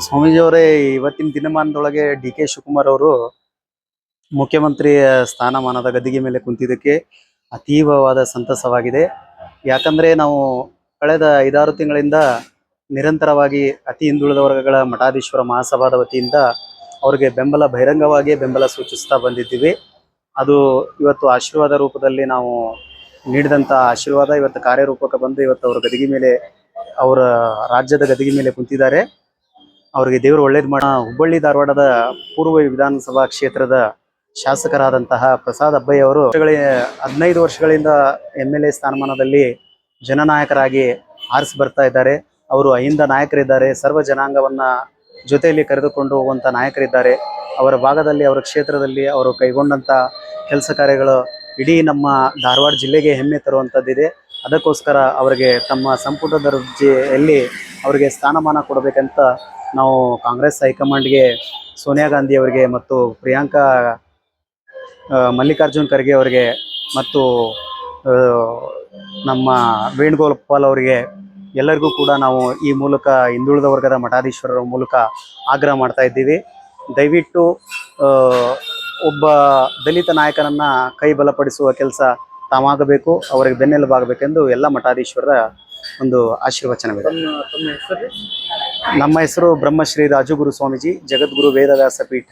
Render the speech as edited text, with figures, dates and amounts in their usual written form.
ಸ್ವಾಮೀಜಿಯವರೇ, ಇವತ್ತಿನ ದಿನಮಾನದೊಳಗೆ D K Shivakumar ಅವರು ಮುಖ್ಯಮಂತ್ರಿ ಸ್ಥಾನಮಾನದ ಗದ್ದಿಗೆ ಮೇಲೆ ಕುಂತಿದ್ದಕ್ಕೆ ಅತೀವವಾದ ಸಂತಸವಾಗಿದೆ. ಯಾಕಂದ್ರೆ ನಾವು ಕಳೆದ 5-6 ತಿಂಗಳಿಂದ ನಿರಂತರವಾಗಿ ಅತಿ ಹಿಂದುಳಿದ ವರ್ಗಗಳ ಮಠಾಧೀಶ್ವರ ಮಹಾಸಭಾದ ವತಿಯಿಂದ ಅವರಿಗೆ ಬಹಿರಂಗವಾಗಿ ಬೆಂಬಲ ಸೂಚಿಸ್ತಾ ಬಂದಿದ್ದೀವಿ. ಅದು ಇವತ್ತು ಆಶೀರ್ವಾದ ರೂಪದಲ್ಲಿ ನಾವು ನೀಡಿದಂಥ ಆಶೀರ್ವಾದ ಇವತ್ತು ಕಾರ್ಯರೂಪಕ್ಕೆ ಬಂದು ಇವತ್ತು ಅವರ ಗದಿಗೆ ಮೇಲೆ, ಅವರ ರಾಜ್ಯದ ಗದಿಗೆ ಮೇಲೆ ಕುಂತಿದ್ದಾರೆ. ಅವರಿಗೆ ದೇವರು ಒಳ್ಳೇದು ಮಾಡ. ಹುಬ್ಬಳ್ಳಿ ಧಾರವಾಡದ ಪೂರ್ವ ವಿಧಾನಸಭಾ ಕ್ಷೇತ್ರದ ಶಾಸಕರಾದಂತಹ ಪ್ರಸಾದ್ ಅಬ್ಬಯ್ಯ ಅವರು 15 ವರ್ಷಗಳಿಂದ MLA ಸ್ಥಾನಮಾನದಲ್ಲಿ ಜನನಾಯಕರಾಗಿ ಆರಿಸಿ ಬರ್ತಾ ಇದ್ದಾರೆ. ಅವರು ಅಹಿಂದ ನಾಯಕರಿದ್ದಾರೆ. ಸರ್ವ ಜನಾಂಗವನ್ನ ಜೊತೆಯಲ್ಲಿ ಕರೆದುಕೊಂಡು ಹೋಗುವಂಥ ನಾಯಕರಿದ್ದಾರೆ. ಅವರ ಭಾಗದಲ್ಲಿ, ಅವರ ಕ್ಷೇತ್ರದಲ್ಲಿ ಅವರು ಕೈಗೊಂಡಂಥ ಕೆಲಸ ಕಾರ್ಯಗಳು ಇಡೀ ನಮ್ಮ ಧಾರವಾಡ ಜಿಲ್ಲೆಗೆ ಹೆಮ್ಮೆ ತರುವಂಥದ್ದಿದೆ. ಅದಕ್ಕೋಸ್ಕರ ಅವರಿಗೆ ತಮ್ಮ ಸಂಪುಟ ದರ್ಜೆಯಲ್ಲಿ ಅವರಿಗೆ ಸ್ಥಾನಮಾನ ಕೊಡಬೇಕಂತ ನಾವು ಕಾಂಗ್ರೆಸ್ ಹೈಕಮಾಂಡ್ಗೆ, ಸೋನಿಯಾ ಗಾಂಧಿ ಅವರಿಗೆ ಮತ್ತು ಪ್ರಿಯಾಂಕಾ ಮಲ್ಲಿಕಾರ್ಜುನ್ ಖರ್ಗೆ ಅವರಿಗೆ ಮತ್ತು ನಮ್ಮ ವೇಣುಗೋಪಾಲ್ ಅವರಿಗೆ ಎಲ್ಲರಿಗೂ ಕೂಡ ನಾವು ಈ ಮೂಲಕ ಹಿಂದುಳಿದ ವರ್ಗದ ಮಠಾಧೀಶ್ವರರ ಮೂಲಕ ಆಗ್ರಹ ಮಾಡ್ತಾ ಇದ್ದೀವಿ. ದಯವಿಟ್ಟು ಒಬ್ಬ ದಲಿತ ನಾಯಕನನ್ನ ಕೈ ಬಲಪಡಿಸುವ ಕೆಲಸ ತಾವಾಗಬೇಕು, ಅವರಿಗೆ ಬೆನ್ನೆಲುಬಾಗಬೇಕೆಂದು ಎಲ್ಲ ಮಠಾಧೀಶ್ವರರ ಒಂದು ಆಶೀರ್ವಚನವಿದೆ. ನಮ್ಮ ಹೆಸರು ಬ್ರಹ್ಮಶ್ರೀ ರಾಜುಗುರು ಸ್ವಾಮೀಜಿ, ಜಗದ್ಗುರು ವೇದವ್ಯಾಸ ಪೀಠ,